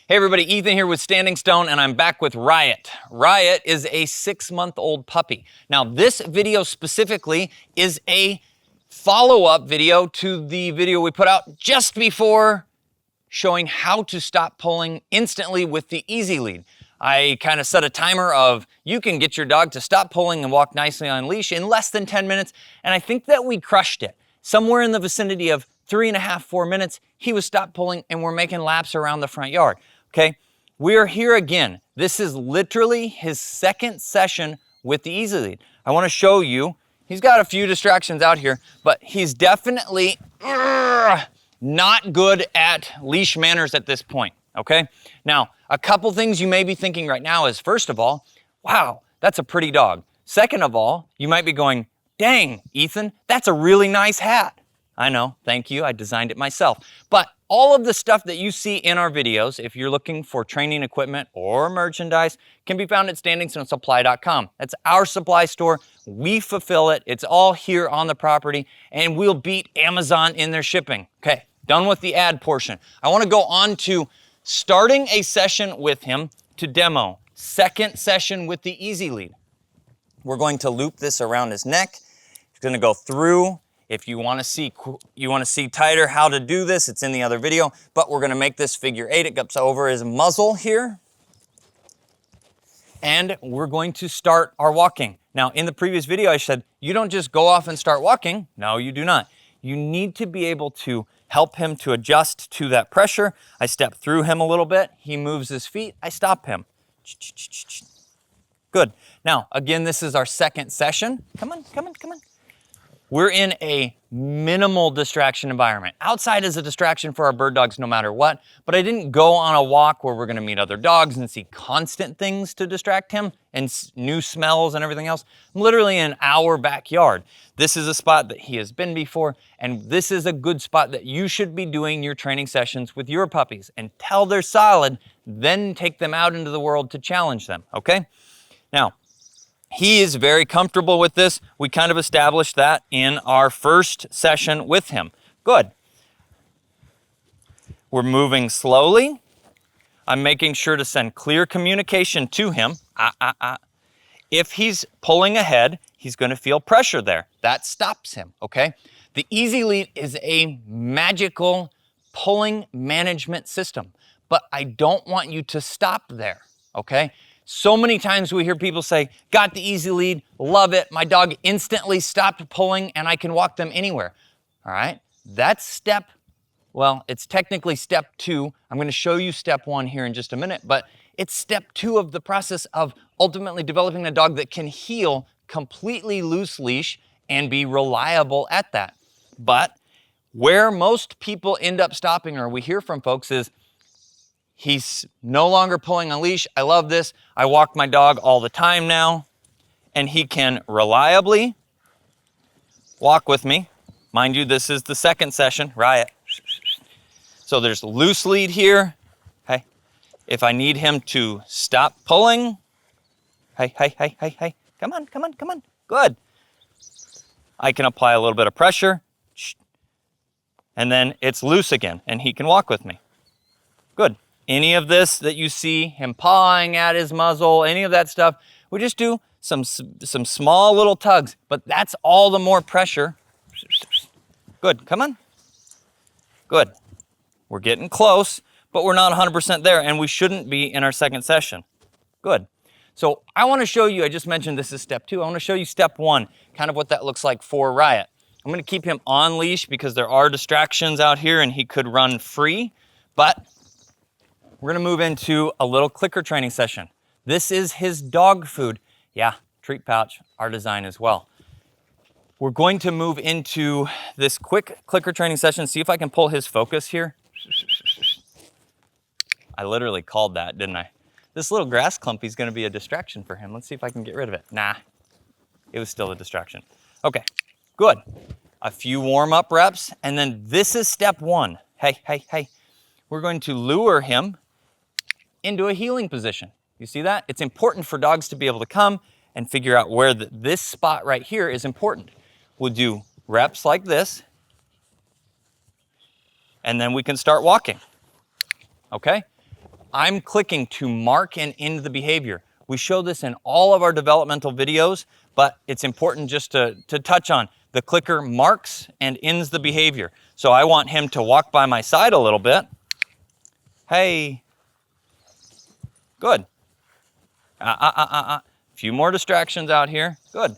Hey everybody, Ethan here with Standing Stone, and I'm back with Riot. Riot is a 6-month-old puppy. Now this video specifically is a follow-up video to the video we put out just before showing how to stop pulling instantly with the Easy Lead. I kind of set a timer of you can get your dog to stop pulling and walk nicely on leash in less than 10 minutes, and I think that we crushed it. Somewhere in the vicinity of 3.5, 4 minutes, he was stopped pulling and we're making laps around the front yard. Okay, we're here again. This is literally his second session with the Easy Lead. I want to show you, he's got a few distractions out here, but he's definitely not good at leash manners at this point, okay? Now, a couple things you may be thinking right now is, first of all, wow, that's a pretty dog. Second of all, you might be going, dang, Ethan, that's a really nice hat. I know, thank you, I designed it myself. But all of the stuff that you see in our videos, if you're looking for training equipment or merchandise, can be found at standingstonesupply.com. That's our supply store. We fulfill it. It's all here on the property, and we'll beat Amazon in their shipping. Okay, done with the ad portion. I want to go on to starting a session with him to demo. Second session with the Easy Lead. We're going to loop this around his neck. He's going to go through. If you want to see tighter how to do this, it's in the other video, but we're going to make this figure 8. It goes over his muzzle here. And we're going to start our walking. Now, in the previous video, I said, you don't just go off and start walking. No, you do not. You need to be able to help him to adjust to that pressure. I step through him a little bit. He moves his feet. I stop him. Good. Now, again, this is our second session. Come on, come on, come on. We're in a minimal distraction environment. Outside is a distraction for our bird dogs no matter what, but I didn't go on a walk where we're gonna meet other dogs and see constant things to distract him and new smells and everything else. I'm literally in our backyard. This is a spot that he has been before, and this is a good spot that you should be doing your training sessions with your puppies until they're solid, then take them out into the world to challenge them, okay? Now, he is very comfortable with this. We kind of established that in our first session with him. Good. We're moving slowly. I'm making sure to send clear communication to him. If he's pulling ahead, he's going to feel pressure there. That stops him, okay? The Easy Lead is a magical pulling management system, but I don't want you to stop there, okay? So many times we hear people say, got the Easy Lead, love it, my dog instantly stopped pulling and I can walk them anywhere. All right, that's step, well, it's technically step 2. I'm gonna show you step 1 here in just a minute, but it's step 2 of the process of ultimately developing a dog that can heel completely loose leash and be reliable at that. But where most people end up stopping, or we hear from folks, is he's no longer pulling on leash. I love this. I walk my dog all the time now, and he can reliably walk with me. Mind you, this is the second session, Riot. So there's loose lead here. Hey, if I need him to stop pulling, hey, come on, come on, come on. Good. I can apply a little bit of pressure, and then it's loose again, and he can walk with me. Good. Any of this that you see, him pawing at his muzzle, any of that stuff, we just do some small little tugs, but that's all the more pressure. Good, come on. Good. We're getting close, but we're not 100% there, and we shouldn't be in our second session. Good. So I want to show you, I just mentioned this is step 2. I want to show you step 1, kind of what that looks like for Riot. I'm going to keep him on leash because there are distractions out here and he could run free, but we're gonna move into a little clicker training session. This is his dog food. Yeah, treat pouch, our design as well. We're going to move into this quick clicker training session. See if I can pull his focus here. I literally called that, didn't I? This little grass clumpy is gonna be a distraction for him. Let's see if I can get rid of it. Nah, it was still a distraction. Okay, good. A few warm-up reps, and then this is step 1. Hey. We're going to lure him into a heeling position. You see that? It's important for dogs to be able to come and figure out where this spot right here is important. We'll do reps like this, and then we can start walking, okay? I'm clicking to mark and end the behavior. We show this in all of our developmental videos, but it's important just to touch on. The clicker marks and ends the behavior. So I want him to walk by my side a little bit. Hey. Good. Few more distractions out here. Good.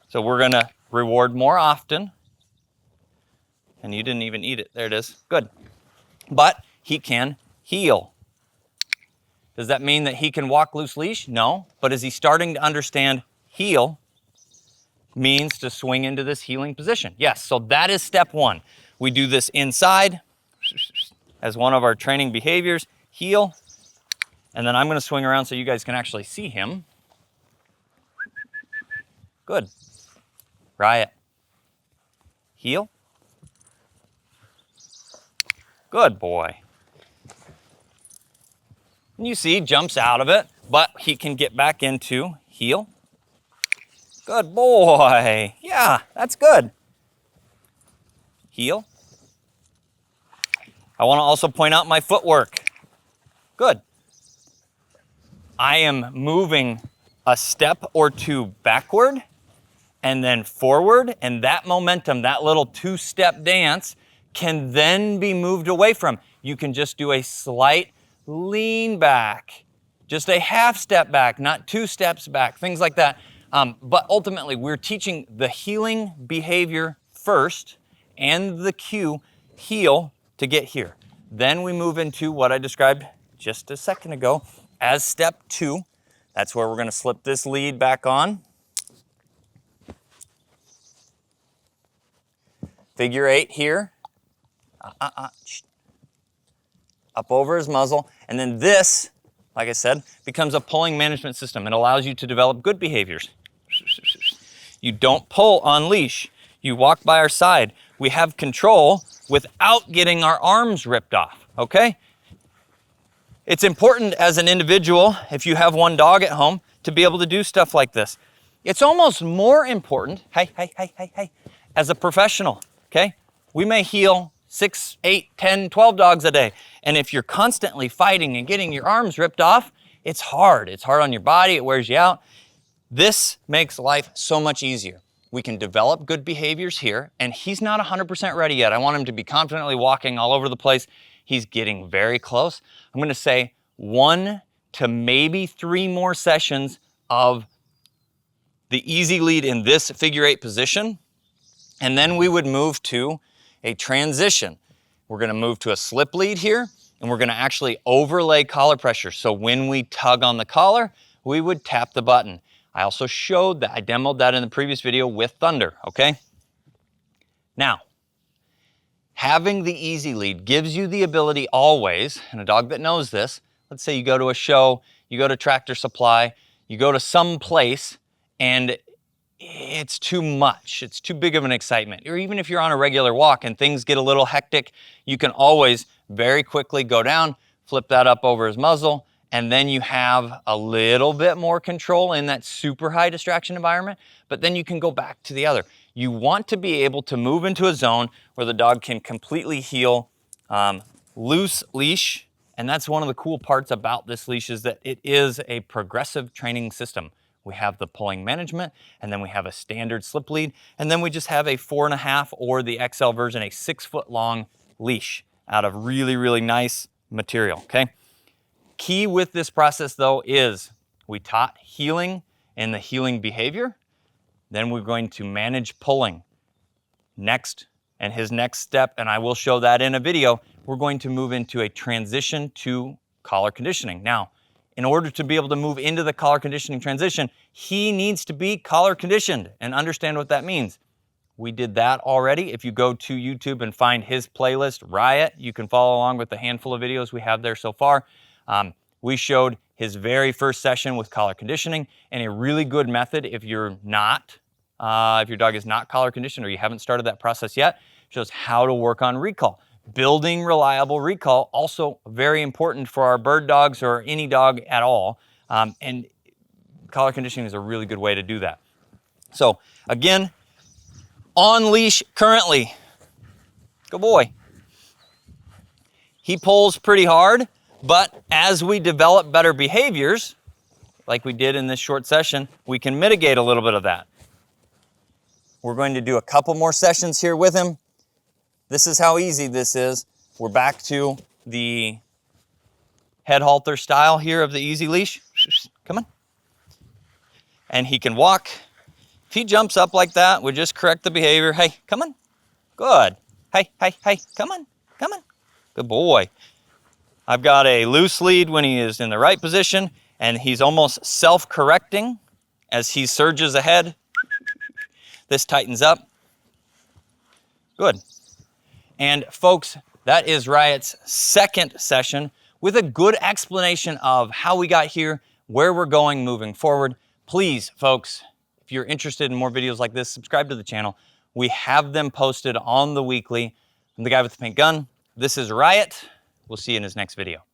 So we're going to reward more often. And you didn't even eat it. There it is. Good. But he can heel. Does that mean that he can walk loose leash? No. But is he starting to understand heel means to swing into this heeling position? Yes. So that is step one. We do this inside as one of our training behaviors. Heel. And then I'm going to swing around so you guys can actually see him. Good. Riot. Heel. Good boy. And you see, jumps out of it, but he can get back into heel. Good boy. Yeah, that's good. Heel. I want to also point out my footwork. Good. I am moving a step or two backward and then forward, and that momentum, that little two-step dance, can then be moved away from. You can just do a slight lean back, just a half step back, not 2 steps back, things like that. But ultimately, we're teaching the heeling behavior first and the cue, heel, to get here. Then we move into what I described just a second ago as step 2. That's where we're going to slip this lead back on. Figure 8 here. Up over his muzzle. And then this, like I said, becomes a pulling management system. It allows you to develop good behaviors. You don't pull on leash. You walk by our side. We have control without getting our arms ripped off, okay? It's important as an individual, if you have one dog at home, to be able to do stuff like this. It's almost more important, hey, as a professional, okay? We may heel 6, 8, 10, 12 dogs a day. And if you're constantly fighting and getting your arms ripped off, it's hard. It's hard on your body. It wears you out. This makes life so much easier. We can develop good behaviors here, and he's not 100% ready yet. I want him to be confidently walking all over the place. He's getting very close. I'm going to say 1 to maybe 3 more sessions of the easy lead in this figure 8 position, and then we would move to a transition. We're going to move to a slip lead here, and we're going to actually overlay collar pressure. So when we tug on the collar, we would tap the button. I also showed that, I demoed that in the previous video with thunder, okay? Now, having the easy lead gives you the ability always, and a dog that knows this, let's say you go to a show, you go to Tractor Supply, you go to some place, and it's too much, it's too big of an excitement. Or even if you're on a regular walk and things get a little hectic, you can always very quickly go down, flip that up over his muzzle, and then you have a little bit more control in that super high distraction environment, but then you can go back to the other. You want to be able to move into a zone where the dog can completely heel loose leash, and that's one of the cool parts about this leash is that it is a progressive training system. We have the pulling management, and then we have a standard slip lead, and then we just have a 4.5 or the XL version, a 6-foot long leash out of really, really nice material, okay? Key with this process though is we taught heeling and the heeling behavior. Then we're going to manage pulling. Next, and his next step, and I will show that in a video, we're going to move into a transition to collar conditioning. Now, in order to be able to move into the collar conditioning transition, he needs to be collar conditioned and understand what that means. We did that already. If you go to YouTube and find his playlist, Riot, you can follow along with the handful of videos we have there so far. We showed his very first session with collar conditioning, and a really good method if you're not, if your dog is not collar conditioned or you haven't started that process yet, shows how to work on recall. Building reliable recall, also very important for our bird dogs or any dog at all, and collar conditioning is a really good way to do that. So again, on leash currently, good boy. He pulls pretty hard, But as we develop better behaviors, like we did in this short session, we can mitigate a little bit of that. We're going to do a couple more sessions here with him. This is how easy this is. We're back to the head halter style here of the easy leash. Come on. And he can walk. If he jumps up like that, we just correct the behavior. Hey, come on. Good. Hey, hey, hey, come on, come on. Good boy. I've got a loose lead when he is in the right position, and he's almost self-correcting as he surges ahead. This tightens up. Good. And folks, that is Riot's second session with a good explanation of how we got here, where we're going moving forward. Please, folks, if you're interested in more videos like this, subscribe to the channel. We have them posted on the weekly. I'm the guy with the pink gun. This is Riot. We'll see you in his next video.